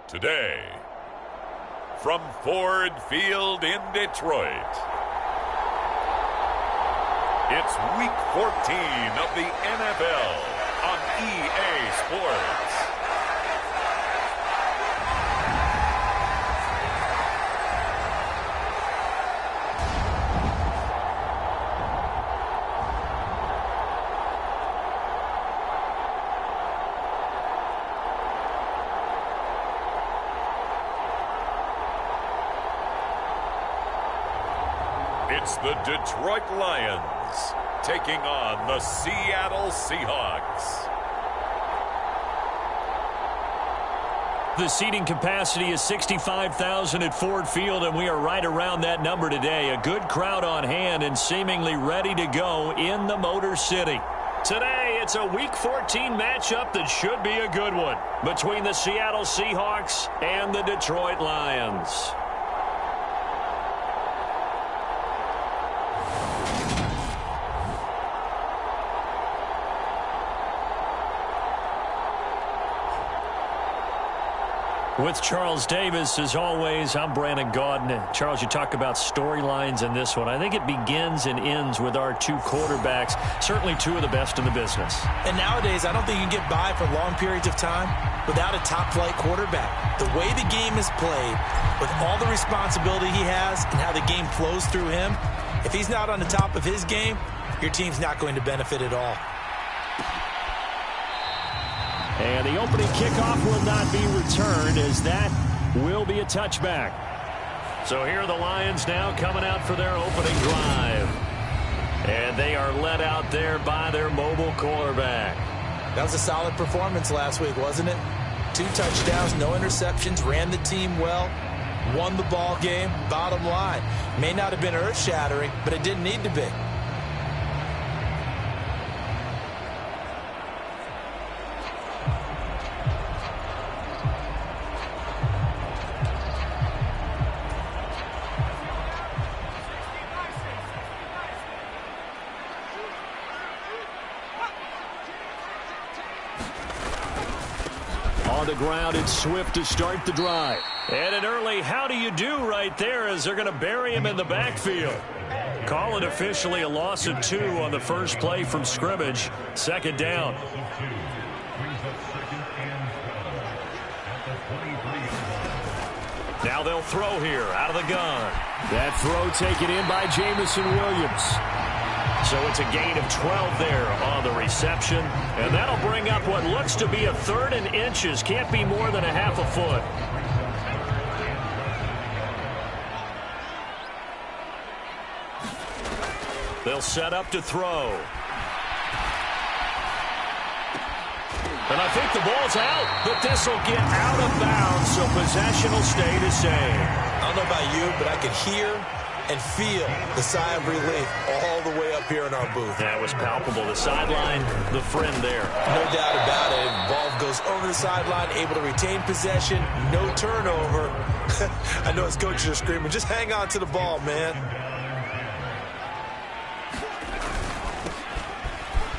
Today, from Ford Field in Detroit, it's Week 14 of the NFL on EA Sports. It's the Detroit Lions taking on the Seattle Seahawks. The seating capacity is 65,000 at Ford Field, and we are right around that number today. A good crowd on hand and seemingly ready to go in the Motor City. Today, it's a Week 14 matchup that should be a good one between the Seattle Seahawks and the Detroit Lions. With Charles Davis, as always, I'm Brandon Gaudin. Charles, you talk about storylines in this one. I think it begins and ends with our two quarterbacks, certainly two of the best in the business. And nowadays, I don't think you can get by for long periods of time without a top-flight quarterback. The way the game is played, with all the responsibility he has and how the game flows through him, if he's not on the top of his game, your team's not going to benefit at all. And the opening kickoff will not be returned, as that will be a touchback. So here are the Lions now coming out for their opening drive. And they are led out there by their mobile quarterback. That was a solid performance last week, wasn't it? 2 touchdowns, no interceptions, ran the team well, won the ball game. Bottom line, may not have been earth-shattering, but it didn't need to be. On the ground, it's Swift to start the drive. And an early how do you do right there, as they're going to bury him in the backfield. Call it officially a loss of 2 on the first play from scrimmage. Second down. Now they'll throw here out of the gun. That throw taken in by Jamison Williams. So it's a gain of 12 there on the reception. And that'll bring up what looks to be a 3rd and inches. Can't be more than a half a foot. They'll set up to throw. And I think the ball's out, but this will get out of bounds, so possession will stay the same. I don't know about you, but I could hear and feel the sigh of relief all the way up here in our booth. That was palpable. The sideline, the friend there. No doubt about it. Ball goes over the sideline, able to retain possession, no turnover. I know his coaches are screaming, just hang on to the ball, man.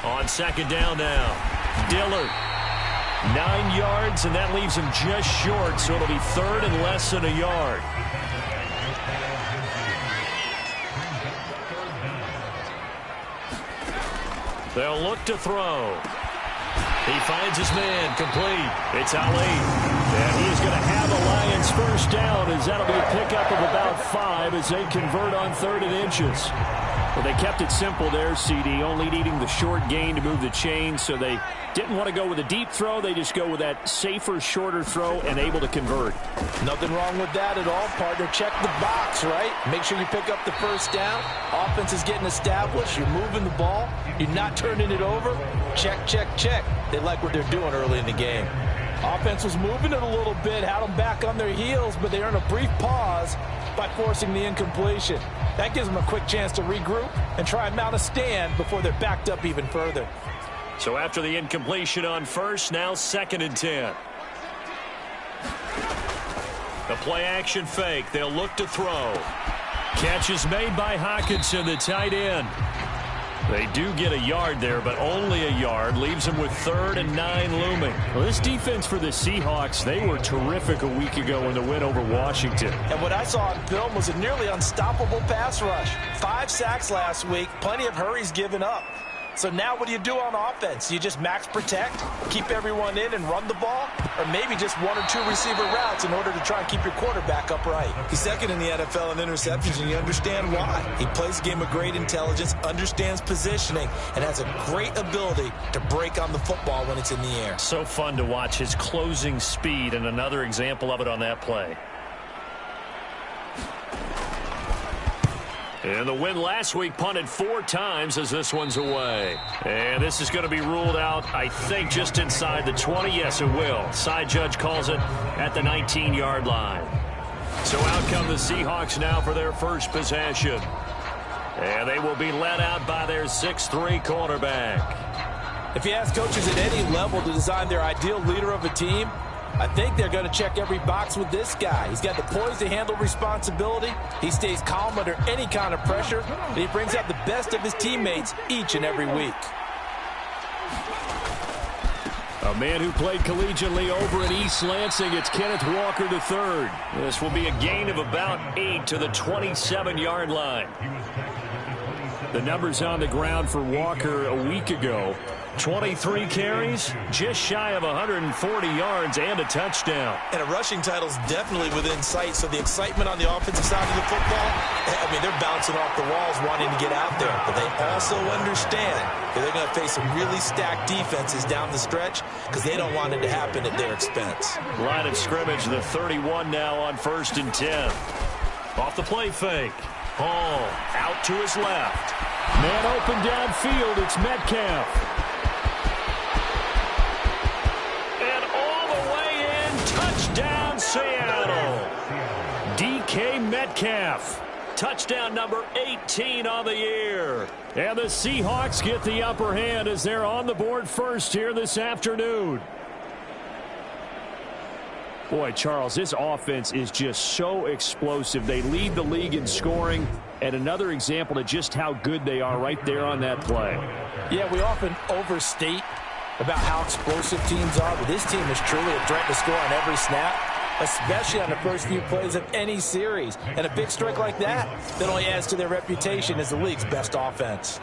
On second down now, Dillard. 9 yards, and that leaves him just short, so it'll be 3rd and less than a yard. They'll look to throw. He finds his man, complete. It's Ali. And he is going to have a Lions first down, as that'll be a pickup of about 5 as they convert on 3rd and inches. Well, they kept it simple there, CD, only needing the short gain to move the chain, so they didn't want to go with a deep throw. They just go with that safer, shorter throw and able to convert. Nothing wrong with that at all, partner. Check the box, right? Make sure you pick up the first down. Offense is getting established. You're moving the ball. You're not turning it over. Check, check, check. They like what they're doing early in the game. Offense was moving it a little bit, had them back on their heels, but they earned a brief pause by forcing the incompletion. That gives them a quick chance to regroup and try and mount a stand before they're backed up even further. So after the incompletion on first, now 2nd and 10. The play-action fake. They'll look to throw. Catch is made by Hockenson, the tight end. They do get a yard there, but only a yard. Leaves them with 3rd and 9 looming. Well, this defense for the Seahawks, they were terrific a week ago in the win over Washington. And what I saw on film was a nearly unstoppable pass rush. 5 sacks last week, plenty of hurries given up. So now what do you do on offense? You just max protect, keep everyone in and run the ball, or maybe just 1 or 2 receiver routes in order to try and keep your quarterback upright? He's second in the NFL in interceptions, and you understand why. He plays a game of great intelligence, understands positioning, and has a great ability to break on the football when it's in the air. So fun to watch his closing speed, and another example of it on that play. And the win last week punted 4 times as this one's away. And this is going to be ruled out, I think, just inside the 20. Yes, it will. Side judge calls it at the 19-yard line. So out come the Seahawks now for their first possession. And they will be led out by their 6'3" quarterback. If you ask coaches at any level to design their ideal leader of a team, I think they're going to check every box with this guy. He's got the poise to handle responsibility. He stays calm under any kind of pressure, and he brings out the best of his teammates each and every week. A man who played collegiately over in East Lansing, it's Kenneth Walker III. This will be a gain of about 8 to the 27-yard line. The numbers on the ground for Walker a week ago. 23 carries, just shy of 140 yards and a touchdown. And a rushing title's definitely within sight, so the excitement on the offensive side of the football, I mean, they're bouncing off the walls wanting to get out there. But they also understand that they're going to face some really stacked defenses down the stretch because they don't want it to happen at their expense. Line of scrimmage, the 31 now on 1st and 10. Off the play fake. Hall out to his left. Man open downfield, it's Metcalf. Touchdown, Seattle. DK Metcalf. Touchdown number 18 on the year. And the Seahawks get the upper hand as they're on the board first here this afternoon. Boy, Charles, this offense is just so explosive. They lead the league in scoring, and another example of just how good they are right there on that play. Yeah, we often overstate about how explosive teams are, but this team is truly a threat to score on every snap, especially on the first few plays of any series. And a big strike like that only adds to their reputation as the league's best offense.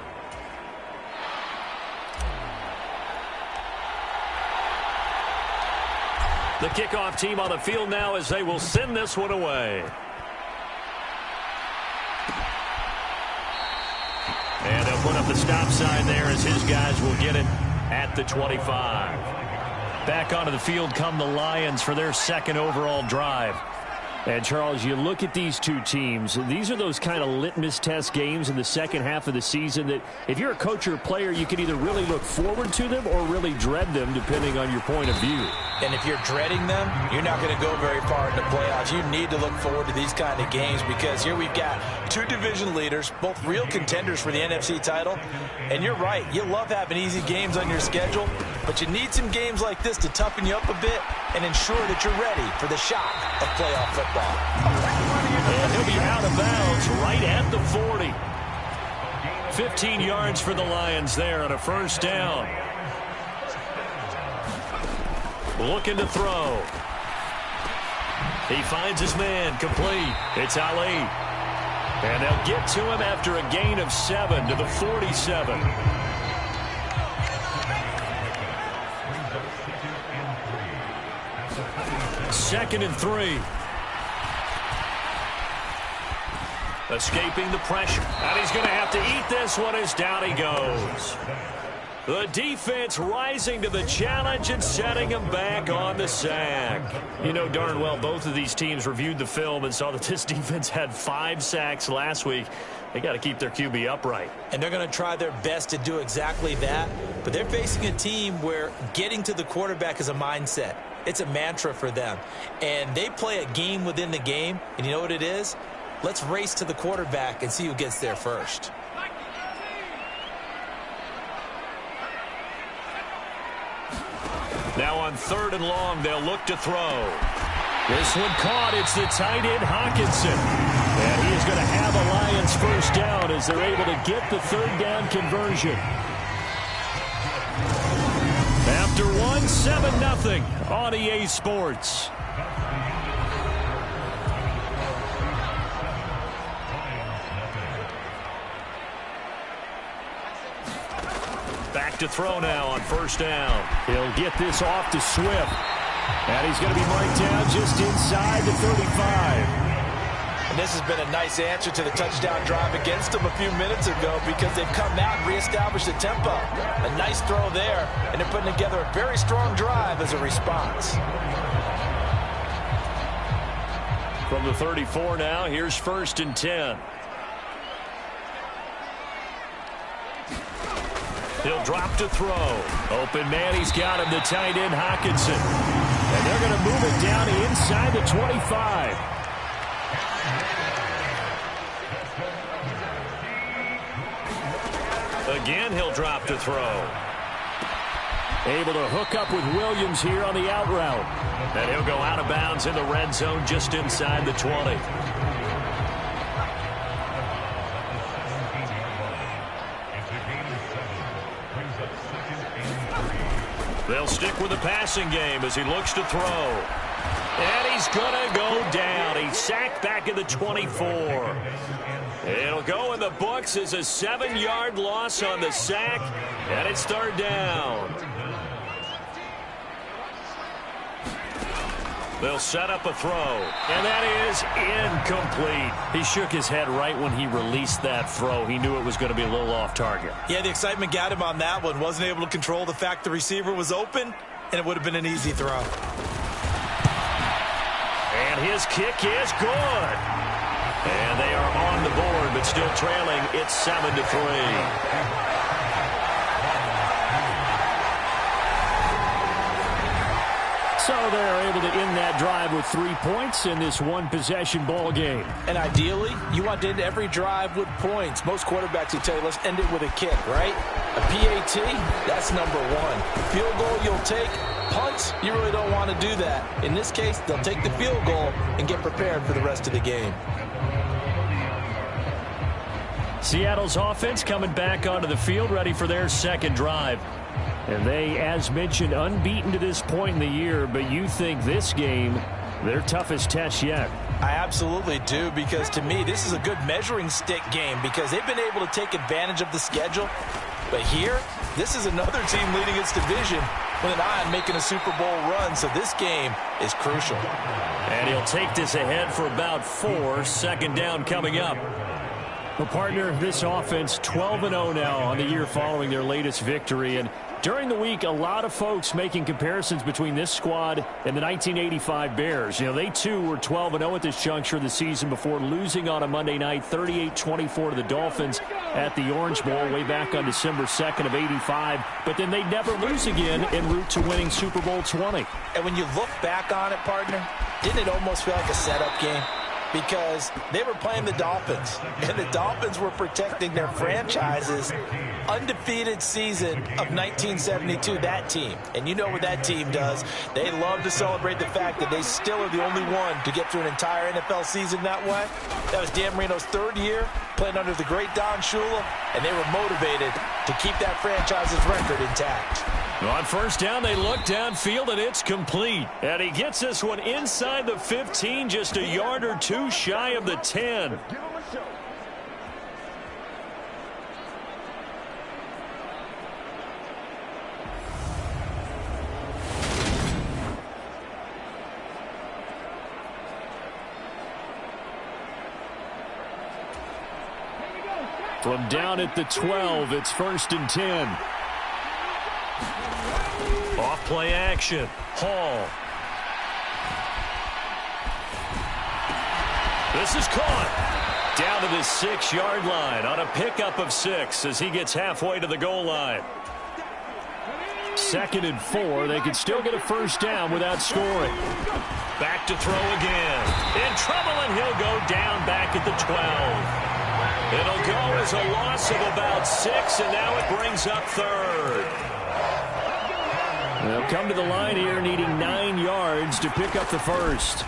The kickoff team on the field now as they will send this one away. And they'll put up the stop sign there as his guys will get it at the 25. Back onto the field come the Lions for their second overall drive. And, Charles, you look at these two teams, these are those kind of litmus test games in the second half of the season that if you're a coach or a player, you can either really look forward to them or really dread them, depending on your point of view. And if you're dreading them, you're not going to go very far in the playoffs. You need to look forward to these kind of games because here we've got 2 division leaders, both real contenders for the NFC title. And you're right, you love having easy games on your schedule, but you need some games like this to toughen you up a bit and ensure that you're ready for the shock of playoff football. And he'll be out of bounds right at the 40. 15 yards for the Lions there on a first down. Looking to throw. He finds his man complete. It's Ali. And they'll get to him after a gain of 7 to the 47. Second and 3. Escaping the pressure. And he's going to have to eat this one as down he goes. The defense rising to the challenge and setting him back on the sack. You know darn well both of these teams reviewed the film and saw that this defense had 5 sacks last week. They got to keep their QB upright. And they're going to try their best to do exactly that. But they're facing a team where getting to the quarterback is a mindset. It's a mantra for them. And they play a game within the game. And you know what it is? Let's race to the quarterback and see who gets there first. Now on 3rd and long, they'll look to throw. This one caught. It's the tight end, Hawkinson. And he is going to have a Lions first down as they're able to get the third down conversion. After 7-0 on EA Sports. Back to throw now on first down. He'll get this off to Swift. And he's going to be marked down just inside the 35. And this has been a nice answer to the touchdown drive against them a few minutes ago because they've come out and reestablished the tempo. A nice throw there, and they're putting together a very strong drive as a response. From the 34 now, here's 1st and 10. He'll drop to throw. Open man, he's got him, the tight end Hockenson. And they're going to move it down inside the 25. Again, he'll drop to throw. Able to hook up with Williams here on the out route. And he'll go out of bounds in the red zone just inside the 20. They'll stick with the passing game as he looks to throw. And he's going to go down. He's sacked back at the 24. It'll go in the books as a 7-yard loss on the sack, and it's third down. They'll set up a throw, and that is incomplete. He shook his head right when he released that throw. He knew it was going to be a little off target. Yeah, the excitement got him on that one. Wasn't able to control the fact the receiver was open, and it would have been an easy throw. And his kick is good. And they are on the board, but still trailing. It's 7-3. So they're able to end that drive with 3 points in this one-possession ball game. And ideally, you want to end every drive with points. Most quarterbacks will tell you, let's end it with a kick, right? A PAT, that's number one. Field goal you'll take. Punts, you really don't want to do that. In this case, they'll take the field goal and get prepared for the rest of the game. Seattle's offense coming back onto the field, ready for their second drive. And they, as mentioned, unbeaten to this point in the year, but you think this game, their toughest test yet. I absolutely do, because to me, this is a good measuring stick game because they've been able to take advantage of the schedule. But here, this is another team leading its division with an eye on making a Super Bowl run, so this game is crucial. And he'll take this ahead for about 4. Second down coming up. Well, partner, this offense 12-0 now on the year following their latest victory. And during the week, a lot of folks making comparisons between this squad and the 1985 Bears. You know, they too were 12-0 at this juncture of the season before losing on a Monday night 38-24 to the Dolphins at the Orange Bowl way back on December 2nd of 85. But then they'd never lose again en route to winning Super Bowl 20. And when you look back on it, partner, didn't it almost feel like a setup game? Because they were playing the Dolphins, and the Dolphins were protecting their franchise's undefeated season of 1972, that team. And you know what that team does. They love to celebrate the fact that they still are the only one to get through an entire NFL season that way. That was Dan Marino's 3rd year, playing under the great Don Shula, and they were motivated to keep that franchise's record intact. On first down, they look downfield, and it's complete. And he gets this one inside the 15, just a yard or 2 shy of the 10. From down at the 12, it's 1st and 10. Off play action. Hall. This is caught. Down to the 6-yard line on a pickup of 6 as he gets halfway to the goal line. 2nd and 4. They can still get a first down without scoring. Back to throw again. In trouble, and he'll go down back at the 12. It'll go as a loss of about 6, and now it brings up 3rd. They'll come to the line here needing 9 yards to pick up the first.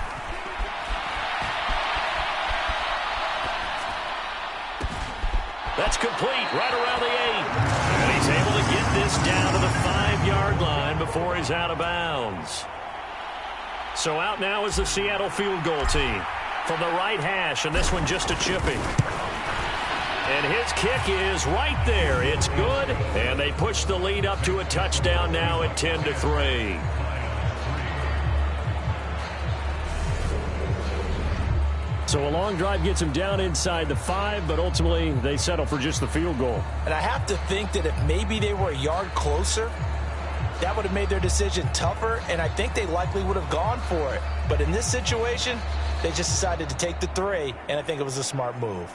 complete right around the 8. And he's able to get this down to the 5-yard line before he's out of bounds. So out now is the Seattle field goal team from the right hash, and this one just a chipping. And his kick is right there. It's good, and they push the lead up to a touchdown now at 10-3. So a long drive gets them down inside the 5, but ultimately they settle for just the field goal. And I have to think that if maybe they were a yard closer, that would have made their decision tougher, and I think they likely would have gone for it. But in this situation, they just decided to take the 3, and I think it was a smart move.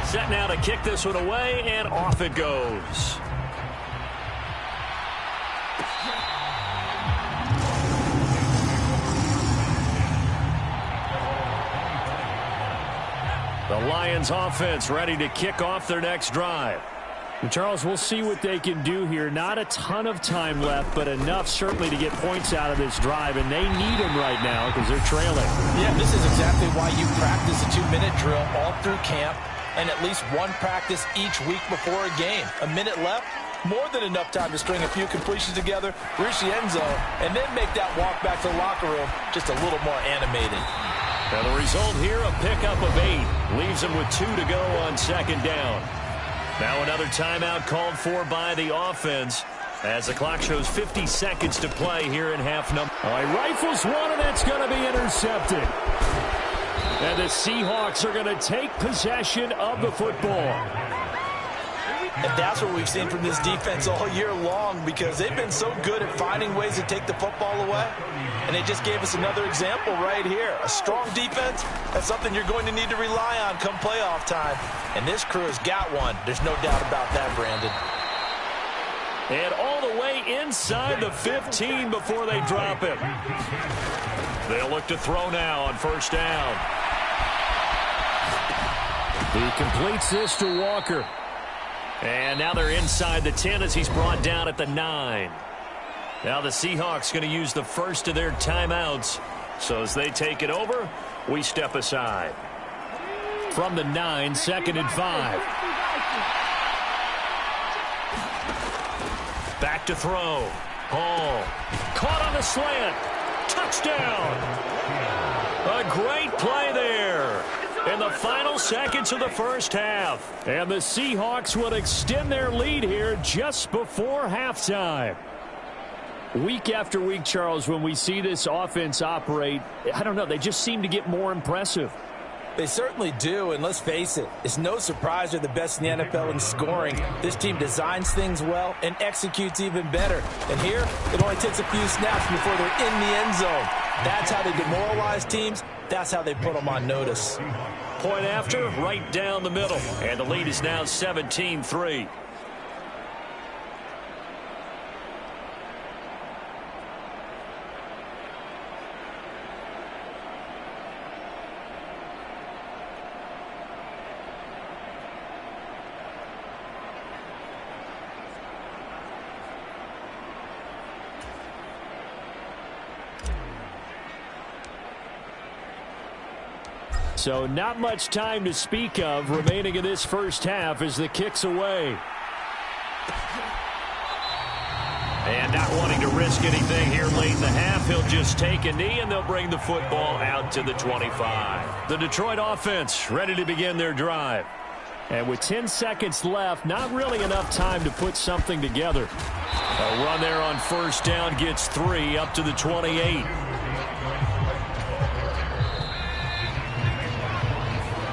Set now to kick this one away, and off it goes. The Lions offense ready to kick off their next drive. And Charles, we'll see what they can do here. Not a ton of time left, but enough certainly to get points out of this drive, and they need them right now because they're trailing. Yeah, this is exactly why you practice a 2-minute drill all through camp, and at least one practice each week before a game. A minute left, more than enough time to string a few completions together, reach the end zone, and then make that walk back to the locker room just a little more animated. Now the result here, a pickup of 8. Leaves them with 2 to go on second down. Now another timeout called for by the offense as the clock shows 50 seconds to play here in half number. All right, rifles one, and it's going to be intercepted. And the Seahawks are going to take possession of the football. And that's what we've seen from this defense all year long, because they've been so good at finding ways to take the football away. And they just gave us another example right here. A strong defense, that's something you're going to need to rely on come playoff time. And this crew has got one. There's no doubt about that, Brandon. And all the way inside the 15 before they drop him. They'll look to throw now on first down. He completes this to Walker. And now they're inside the 10 as he's brought down at the 9. Now the Seahawks going to use the first of their timeouts. So as they take it over, we step aside. From the 9, 2nd and 5. Back to throw. Hall. Caught on the slant. Touchdown. A great play there in the final seconds of the first half. And the Seahawks will extend their lead here just before halftime. Week after week, Charles, when we see this offense operate, I don't know, they just seem to get more impressive. They certainly do, and let's face it, it's no surprise they're the best in the NFL in scoring. This team designs things well and executes even better. And here, it only takes a few snaps before they're in the end zone. That's how they demoralize teams. That's how they put them on notice. Point after, right down the middle. And the lead is now 17-3. So not much time to speak of remaining in this first half as the kick's away. And not wanting to risk anything here late in the half, he'll just take a knee and they'll bring the football out to the 25. The Detroit offense ready to begin their drive. And with 10 seconds left, not really enough time to put something together. A run there on first down gets 3 up to the 28.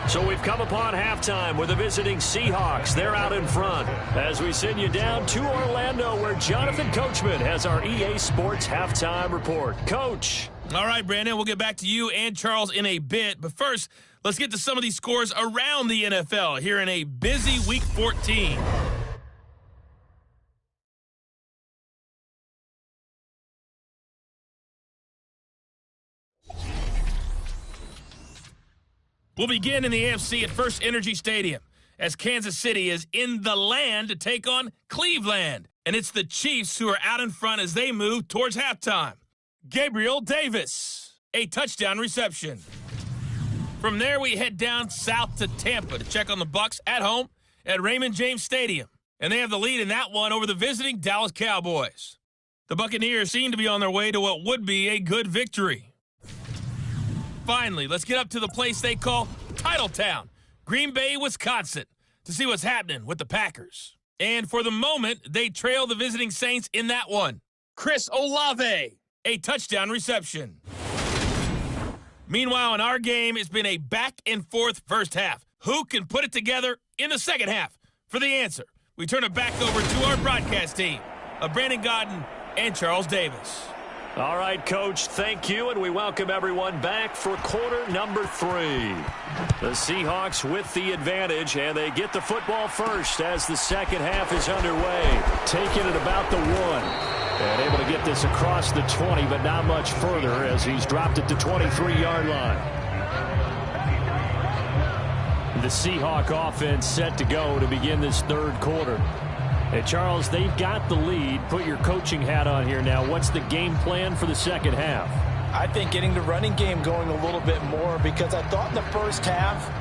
So we've come upon halftime with the visiting Seahawks. They're out in front as we send you down to Orlando where Jonathan Coachman has our EA Sports halftime report. Coach. All right, Brandon, we'll get back to you and Charles in a bit. But first, let's get to some of these scores around the NFL here in a busy Week 14. will begin in the AFC at First Energy Stadium as Kansas City is in the land to take on Cleveland. And it's the Chiefs who are out in front as they move towards halftime. Gabriel Davis, a touchdown reception. From there, we head down south to Tampa to check on the Bucs at home at Raymond James Stadium. And they have the lead in that one over the visiting Dallas Cowboys. The Buccaneers seem to be on their way to what would be a good victory. Finally, let's get up to the place they call Titletown, Green Bay, Wisconsin, to see what's happening with the Packers. And for the moment, they trail the visiting Saints in that one. Chris Olave, a touchdown reception. Meanwhile, in our game, it's been a back-and-forth first half. Who can put it together in the second half? For the answer, we turn it back over to our broadcast team of Brandon Godden and Charles Davis. All right, Coach, thank you, and we welcome everyone back for quarter number 3. The Seahawks with the advantage, and they get the football first as the second half is underway. Taking it about the 1, and able to get this across the 20, but not much further as he's dropped it to 23-yard line. The Seahawk offense set to go to begin this third quarter. Hey, Charles, they've got the lead. Put your coaching hat on here now. What's the game plan for the second half? I think getting the running game going a little bit more, because I thought in the first half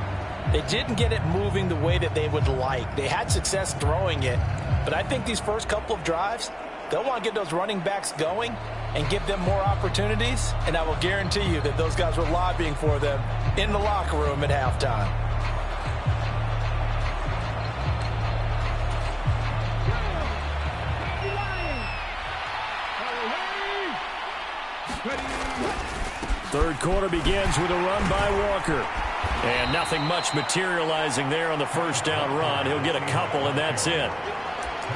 they didn't get it moving the way that they would like. They had success throwing it, but I think these first couple of drives, they'll want to get those running backs going and give them more opportunities, and I will guarantee you that those guys were lobbying for them in the locker room at halftime. Third quarter begins with a run by Walker. And nothing much materializing there on the first down run. He'll get a couple, and that's it.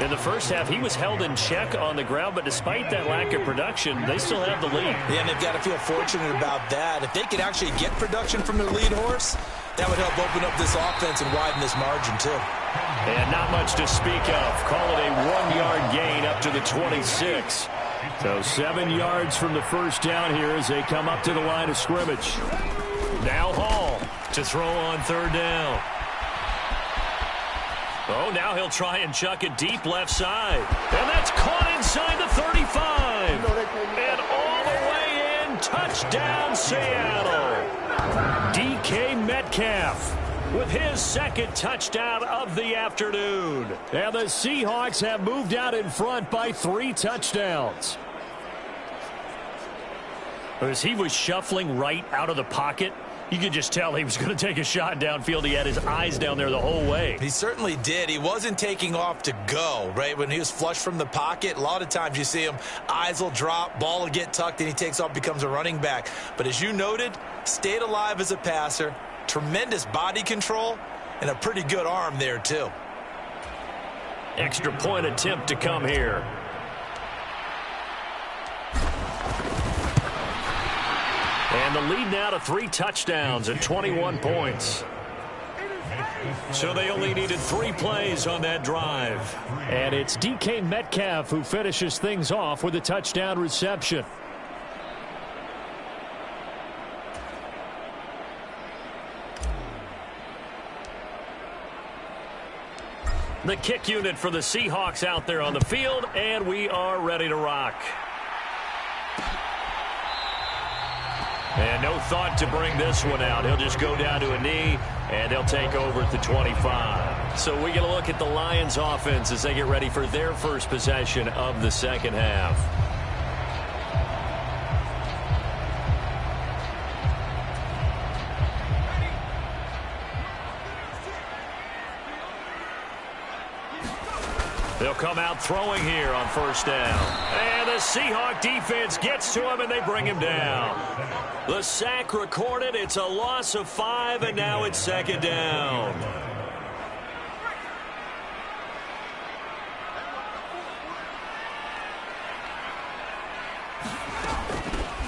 In the first half, he was held in check on the ground, but despite that lack of production, they still have the lead. Yeah, and they've got to feel fortunate about that. If they could actually get production from their lead horse, that would help open up this offense and widen this margin, too. And not much to speak of. Call it a 1-yard gain up to the 26. So 7 yards from the first down here as they come up to the line of scrimmage. Now Hall to throw on third down. Oh, now he'll try and chuck it deep left side. And that's caught inside the 35. And all the way in, touchdown Seattle. DK Metcalf with his second touchdown of the afternoon. And the Seahawks have moved out in front by 3 touchdowns. As he was shuffling right out of the pocket, you could just tell he was going to take a shot downfield. He had his eyes down there the whole way. He certainly did. He wasn't taking off to go, right? When he was flush from the pocket, a lot of times you see him, eyes will drop, ball will get tucked, and he takes off, becomes a running back. But as you noted, stayed alive as a passer, tremendous body control, and a pretty good arm there, too. Extra point attempt to come here. And the lead now to 3 touchdowns and 21 points. So they only needed 3 plays on that drive. And it's DK Metcalf who finishes things off with a touchdown reception. The kick unit for the Seahawks out there on the field, and we are ready to rock. And no thought to bring this one out. He'll just go down to a knee, and they'll take over at the 25. So we get a look at the Lions offense as they get ready for their first possession of the second half. They'll come out throwing here on first down. And the Seahawk defense gets to him, and they bring him down. The sack recorded. It's a loss of 5, and now it's second down.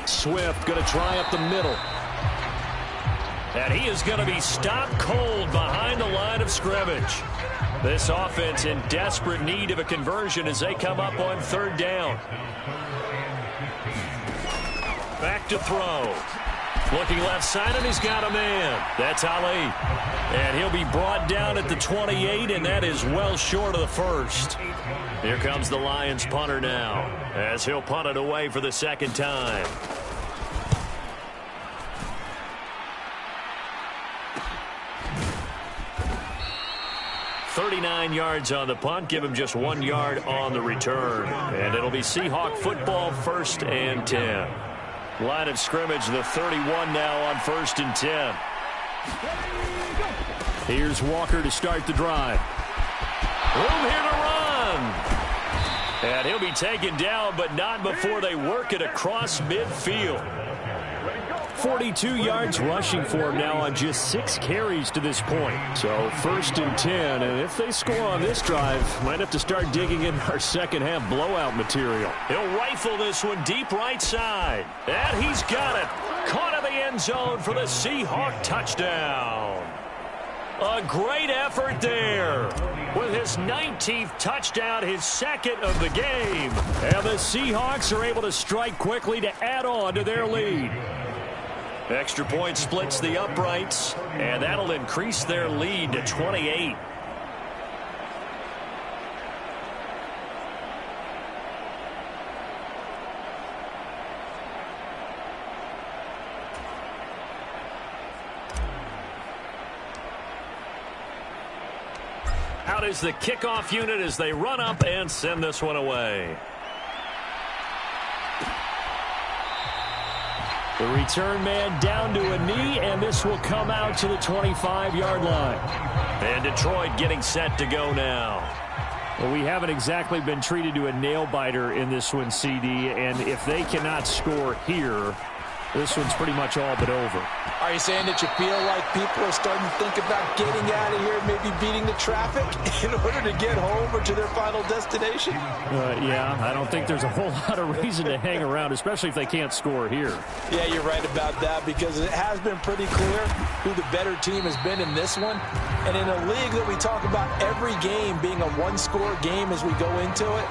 Swift going to try up the middle. And he is going to be stopped cold behind the line of scrimmage. This offense in desperate need of a conversion as they come up on third down. Back to throw. Looking left side, and he's got a man. That's Ali. And he'll be brought down at the 28, and that is well short of the first. Here comes the Lions punter now, as he'll punt it away for the second time. "39 yards on the punt, give him just 1 yard on the return. And it'll be Seahawk football, 1st and 10. Line of scrimmage, the 31 now on 1st and 10. Here's Walker to start the drive. Room here to run. And he'll be taken down, but not before they work it across midfield. 42 yards rushing for him now on just 6 carries to this point. So 1st and 10, and if they score on this drive, might have to start digging in our second half blowout material. He'll rifle this one deep right side. And he's got it. Caught in the end zone for the Seahawk touchdown. A great effort there. With his 19th touchdown, his second of the game. And the Seahawks are able to strike quickly to add on to their lead. Extra point splits the uprights, and that'll increase their lead to 28. Out is the kickoff unit as they run up and send this one away. The return man down to a knee, and this will come out to the 25-yard line. And Detroit getting set to go now. Well, we haven't exactly been treated to a nail-biter in this one, CD, and if they cannot score here, this one's pretty much all but over. Are you saying that you feel like people are starting to think about getting out of here, maybe beating the traffic in order to get home or to their final destination? Yeah, I don't think there's a whole lot of reason to hang around, especially if they can't score here. Yeah, you're right about that, because it has been pretty clear who the better team has been in this one. And in a league that we talk about every game being a one-score game as we go into it,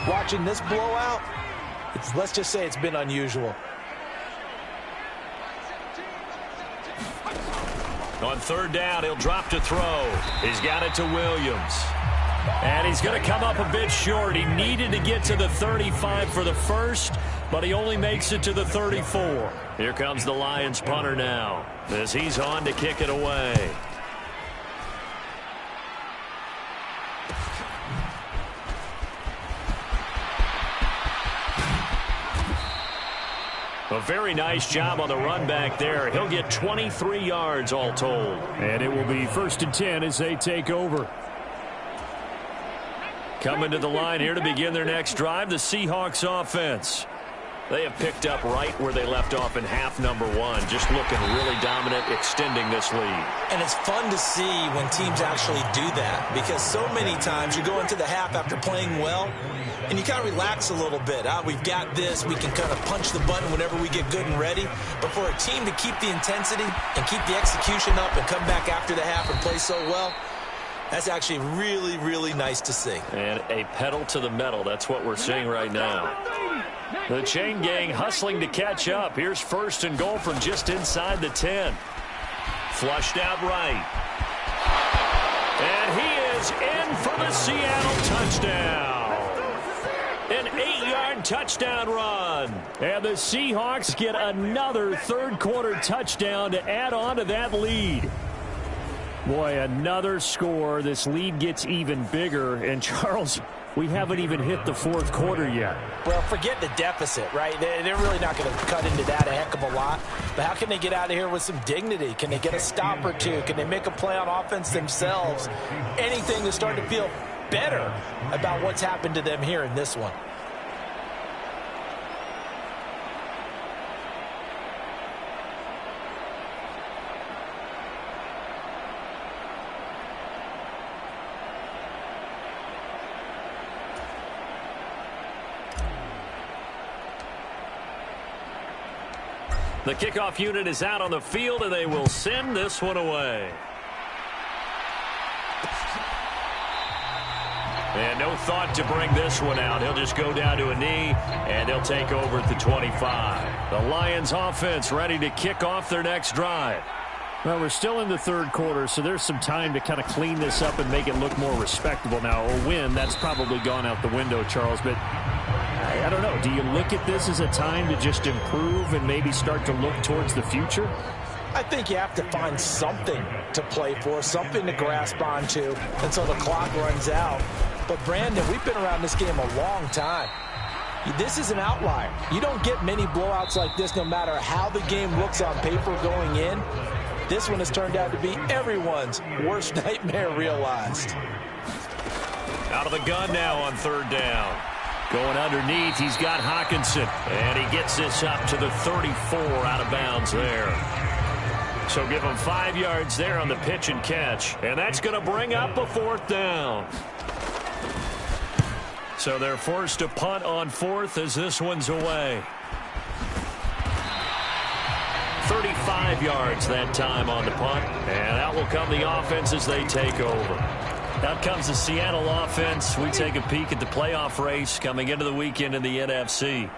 watching this blowout, let's just say it's been unusual. On 3rd down, he'll drop to throw. He's got it to Williams. And he's going to come up a bit short. He needed to get to the 35 for the first, but he only makes it to the 34. Here comes the Lions punter now, as he's on to kick it away. A very nice job on the run back there. He'll get 23 yards all told. And it will be 1st and 10 as they take over. Coming to the line here to begin their next drive, the Seahawks offense. They have picked up right where they left off in half number 1, just looking really dominant, extending this lead. And it's fun to see when teams actually do that, because so many times you go into the half after playing well, and you kind of relax a little bit. We've got this. We can kind of punch the button whenever we get good and ready. But for a team to keep the intensity and keep the execution up and come back after the half and play so well, that's actually really, really nice to see. And a pedal to the metal. That's what we're seeing right now. The chain gang hustling to catch up. Here's 1st and goal from just inside the 10. Flushed out right. And he is in for the Seattle touchdown. An 8-yard touchdown run. And the Seahawks get another 3rd-quarter touchdown to add on to that lead. Boy, another score. This lead gets even bigger. And, Charles, we haven't even hit the 4th quarter yet. Well, forget the deficit, right? They're really not going to cut into that a heck of a lot. But how can they get out of here with some dignity? Can they get a stop or two? Can they make a play on offense themselves? Anything to start to feel better about what's happened to them here in this one. The kickoff unit is out on the field, and they will send this one away. And no thought to bring this one out. He'll just go down to a knee, and they'll take over at the 25. The Lions offense ready to kick off their next drive. Well, we're still in the third quarter, so there's some time to kind of clean this up and make it look more respectable. Now, a win, that's probably gone out the window, Charles, but I don't know. Do you look at this as a time to just improve and maybe start to look towards the future? I think you have to find something to play for, something to grasp onto until the clock runs out. But, Brandon, we've been around this game a long time. This is an outlier. You don't get many blowouts like this no matter how the game looks on paper going in. This one has turned out to be everyone's worst nightmare realized. Out of the gun now on third down. Going underneath, he's got Hawkinson. And he gets this up to the 34 out of bounds there. So give him 5 yards there on the pitch and catch. And that's going to bring up a fourth down. So they're forced to punt on fourth as this one's away. 35 yards that time on the punt. And out will come the offense as they take over. Out comes the Seattle offense. We take a peek at the playoff race coming into the weekend in the NFC.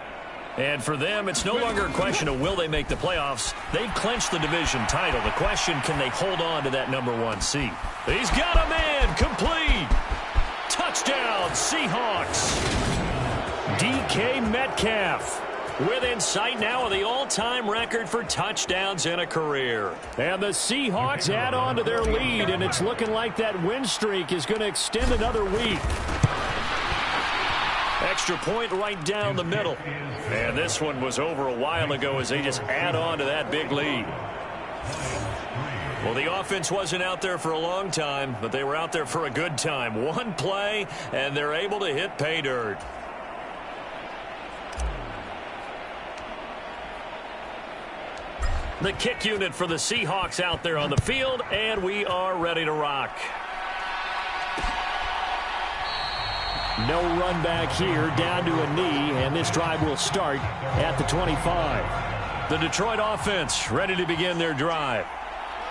And for them, it's no longer a question of will they make the playoffs. They've clinched the division title. The question, can they hold on to that #1 seed? He's got a man complete. Touchdown, Seahawks. DK Metcalf within sight now of the all-time record for touchdowns in a career. And the Seahawks add on to their lead, and it's looking like that win streak is going to extend another week. Extra point right down the middle. And this one was over a while ago as they just add on to that big lead. Well, the offense wasn't out there for a long time, but they were out there for a good time. One play, and they're able to hit pay dirt. The kick unit for the Seahawks out there on the field, and we are ready to rock. No run back here, down to a knee, and this drive will start at the 25. The Detroit offense ready to begin their drive.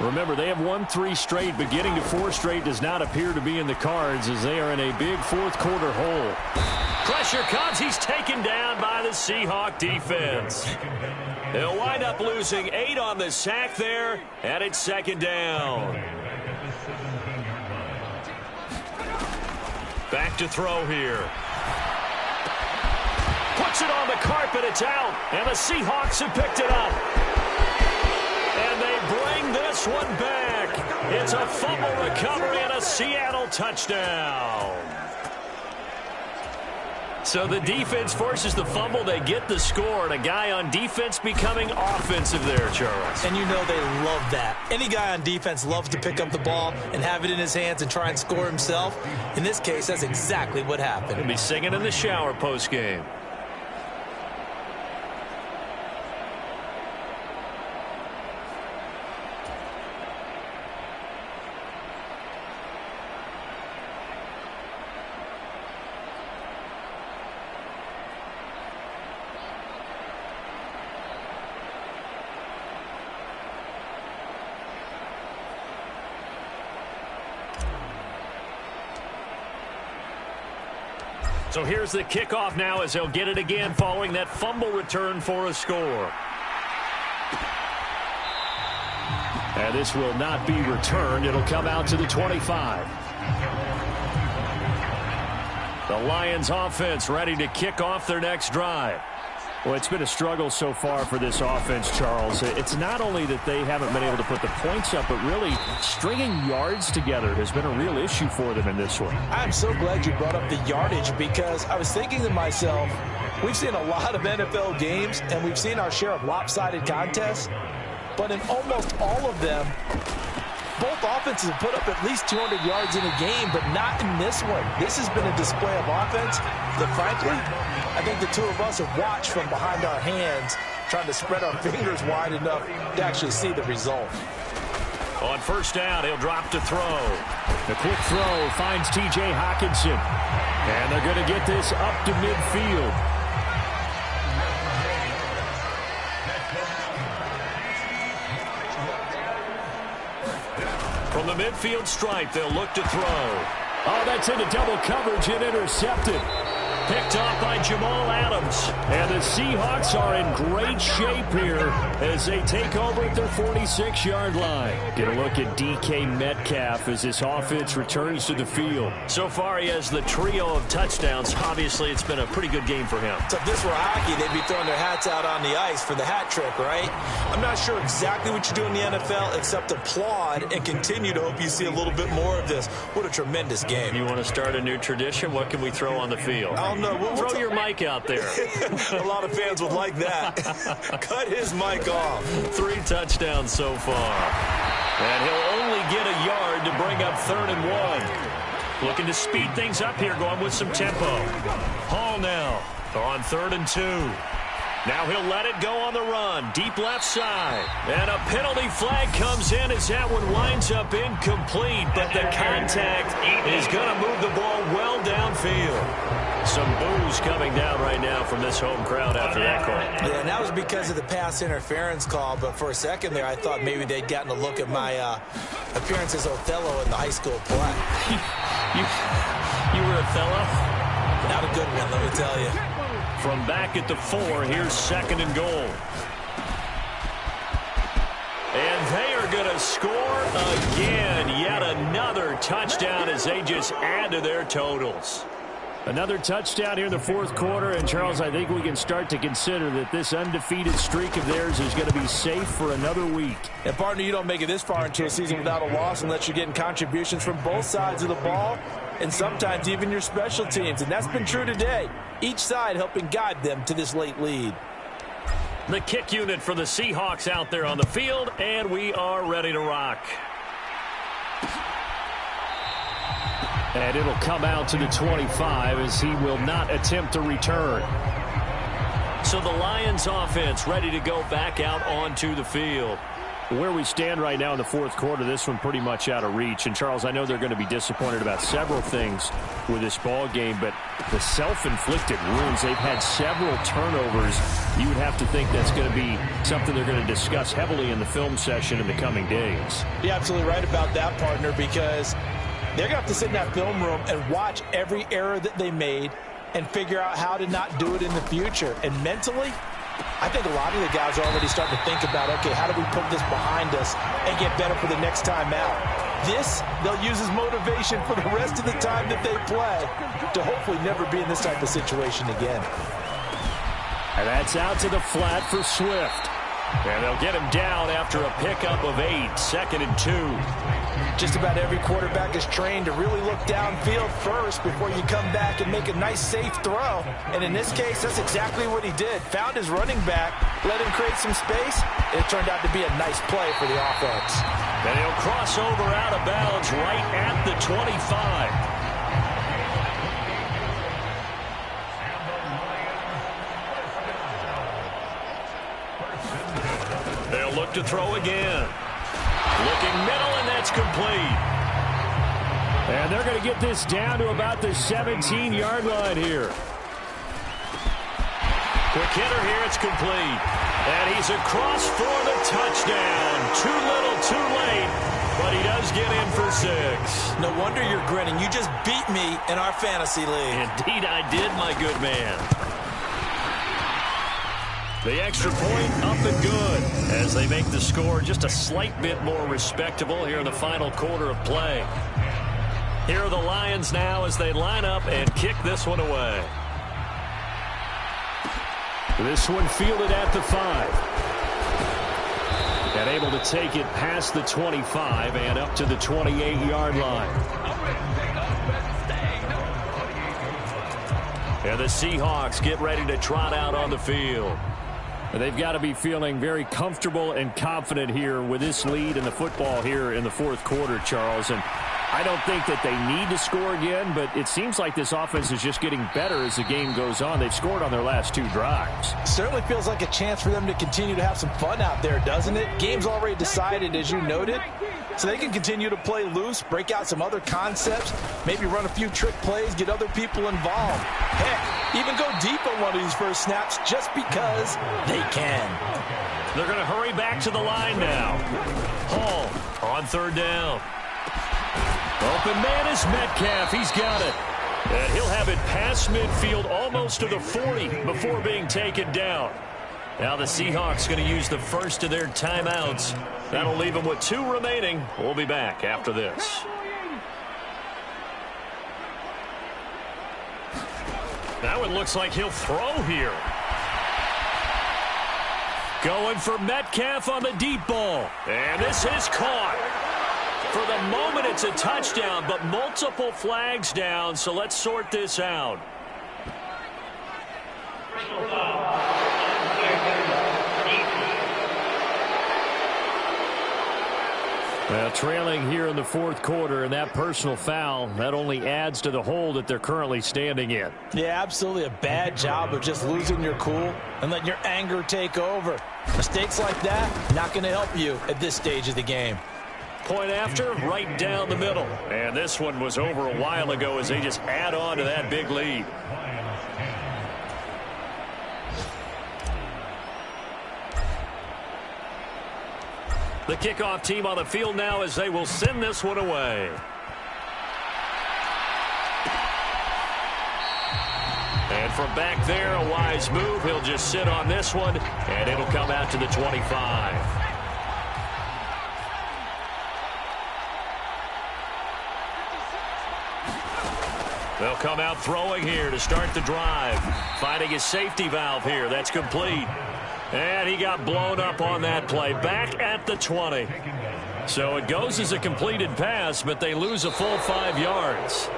Remember, they have won 3 straight, but getting to 4 straight does not appear to be in the cards as they are in a big fourth quarter hole. Pressure comes. He's taken down by the Seahawk defense. They'll wind up losing 8 on the sack there, and it's second down. Back to throw here. Puts it on the carpet. It's out, and the Seahawks have picked it up. And they bring this one back. It's a fumble recovery and a Seattle touchdown. So the defense forces the fumble. They get the score, and a guy on defense becoming offensive there, Charles. And you know they love that. Any guy on defense loves to pick up the ball and have it in his hands and try and score himself. In this case, that's exactly what happened. He'll be singing in the shower post-game. So here's the kickoff now as they'll get it again following that fumble return for a score. And this will not be returned. It'll come out to the 25. The Lions offense ready to kick off their next drive. Well, it's been a struggle so far for this offense, Charles. It's not only that they haven't been able to put the points up, but really stringing yards together has been a real issue for them in this one. I'm so glad you brought up the yardage because I was thinking to myself, we've seen a lot of NFL games and we've seen our share of lopsided contests, but in almost all of them, both offenses have put up at least 200 yards in a game, but not in this one. This has been a display of offense that, frankly, I think the two of us have watched from behind our hands, trying to spread our fingers wide enough to actually see the result. On first down, he'll drop to throw. The quick throw finds T.J. Hawkinson. And they're going to get this up to midfield. From the midfield stripe, they'll look to throw. Oh, that's into double coverage and intercepted. Picked off by Jamal Adams. And the Seahawks are in great shape here as they take over at their 46-yard line. Get a look at DK Metcalf as this offense returns to the field. So far, he has the trio of touchdowns. Obviously, it's been a pretty good game for him. So if this were hockey, they'd be throwing their hats out on the ice for the hat trick, right? I'm not sure exactly what you do in the NFL except applaud and continue to hope you see a little bit more of this. What a tremendous game. You want to start a new tradition? What can we throw on the field? No, throw your mic out there. A lot of fans would like that. Cut his mic off. 3 touchdowns so far. And he'll only get a yard to bring up 3rd and 1. Looking to speed things up here, going with some tempo. Hall now on 3rd and 2. Now he'll let it go on the run. Deep left side. And a penalty flag comes in as that one winds up incomplete. But the contact is going to move the ball well downfield. Some boos coming down right now from this home crowd after that call. Yeah, and that was because of the pass interference call. But for a second there, I thought maybe they'd gotten a look at my appearance as Othello in the high school play. You were Othello? Not a good one, let me tell you. From back at the 4, here's 2nd and goal. And they are going to score again. Yet another touchdown as they just add to their totals. Another touchdown here in the 4th quarter. And, Charles, I think we can start to consider that this undefeated streak of theirs is going to be safe for another week. And, partner, you don't make it this far into a season without a loss unless you're getting contributions from both sides of the ball and sometimes even your special teams. And that's been true today. Each side helping guide them to this late lead. The kick unit for the Seahawks out there on the field, and we are ready to rock. And it'll come out to the 25 as he will not attempt to return. So the Lions offense ready to go back out onto the field. Where we stand right now in the 4th quarter, this one pretty much out of reach. And, Charles, I know they're going to be disappointed about several things with this ball game, but the self-inflicted wounds, they've had several turnovers. You would have to think that's going to be something they're going to discuss heavily in the film session in the coming days. You're absolutely right about that, partner, because they're going to have to sit in that film room and watch every error that they made and figure out how to not do it in the future. And mentally, I think a lot of the guys are already starting to think about, okay, how do we put this behind us and get better for the next time out? This, they'll use as motivation for the rest of the time that they play to hopefully never be in this type of situation again. And that's out to the flat for Swift. And they'll get him down after a pickup of 8, 2nd and 2. Just about every quarterback is trained to really look downfield first before you come back and make a nice, safe throw. And in this case, that's exactly what he did. Found his running back, let him create some space, and it turned out to be a nice play for the offense. And he'll cross over out of bounds right at the 25. They'll look to throw again. Looking middle, and that's complete. And they're going to get this down to about the 17-yard line here. Quick hitter here, it's complete. And he's across for the touchdown. Too little, too late, but he does get in for 6. No wonder you're grinning. You just beat me in our fantasy league. Indeed I did, my good man. The extra point up and good as they make the score just a slight bit more respectable here in the final quarter of play. Here are the Lions now as they line up and kick this one away. This one fielded at the 5. And able to take it past the 25 and up to the 28-yard line. And the Seahawks get ready to trot out on the field. They've got to be feeling very comfortable and confident here with this lead in the football here in the 4th quarter, Charles. And I don't think that they need to score again, but it seems like this offense is just getting better as the game goes on. They've scored on their last 2 drives. Certainly feels like a chance for them to continue to have some fun out there, doesn't it? Game's already decided, as you noted. So they can continue to play loose, break out some other concepts, maybe run a few trick plays, get other people involved. Heck, even go deep on one of these first snaps just because they can. They're going to hurry back to the line now. Hall on 3rd down. Open man is Metcalf. He's got it. And he'll have it past midfield almost to the 40 before being taken down. Now the Seahawks going to use the first of their timeouts. That'll leave them with 2 remaining. We'll be back after this. Now it looks like he'll throw here. Going for Metcalf on the deep ball. And this is caught. For the moment, it's a touchdown, but multiple flags down, so let's sort this out. Well, trailing here in the 4th quarter, and that personal foul, that only adds to the hole that they're currently standing in. Yeah, absolutely a bad job of just losing your cool and letting your anger take over. Mistakes like that, not going to help you at this stage of the game. Point after, right down the middle. And this one was over a while ago as they just add on to that big lead. The kickoff team on the field now as they will send this one away. And from back there, a wise move. He'll just sit on this one, and it'll come out to the 25. They'll come out throwing here to start the drive. Finding his safety valve here. That's complete. And he got blown up on that play. Back at the 20. So it goes as a completed pass, but they lose a full 5 yards.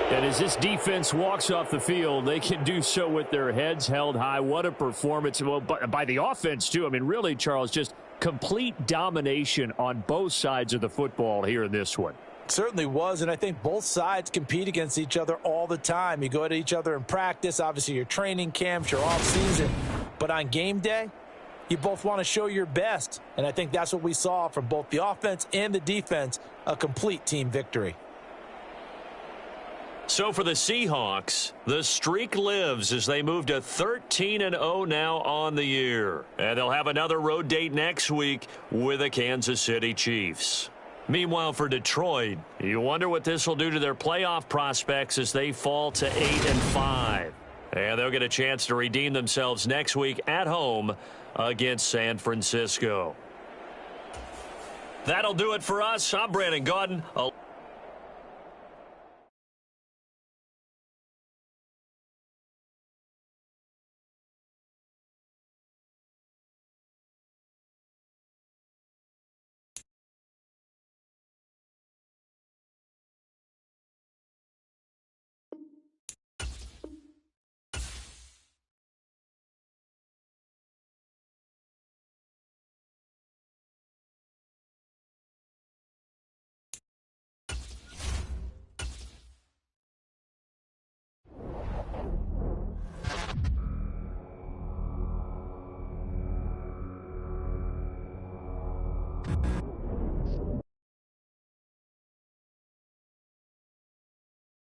And as this defense walks off the field, they can do so with their heads held high. What a performance. Well, by the offense, too. I mean, really, Charles, just complete domination on both sides of the football here in this one. Certainly was, and I think both sides compete against each other all the time. You go at each other in practice, obviously your training camps, your off season, but on game day, you both want to show your best, and I think that's what we saw from both the offense and the defense, a complete team victory. So for the Seahawks, the streak lives as they move to 13-0 now on the year, and they'll have another road date next week with the Kansas City Chiefs. Meanwhile, for Detroit, you wonder what this will do to their playoff prospects as they fall to 8-5. And they'll get a chance to redeem themselves next week at home against San Francisco. That'll do it for us. I'm Brandon Gaudin.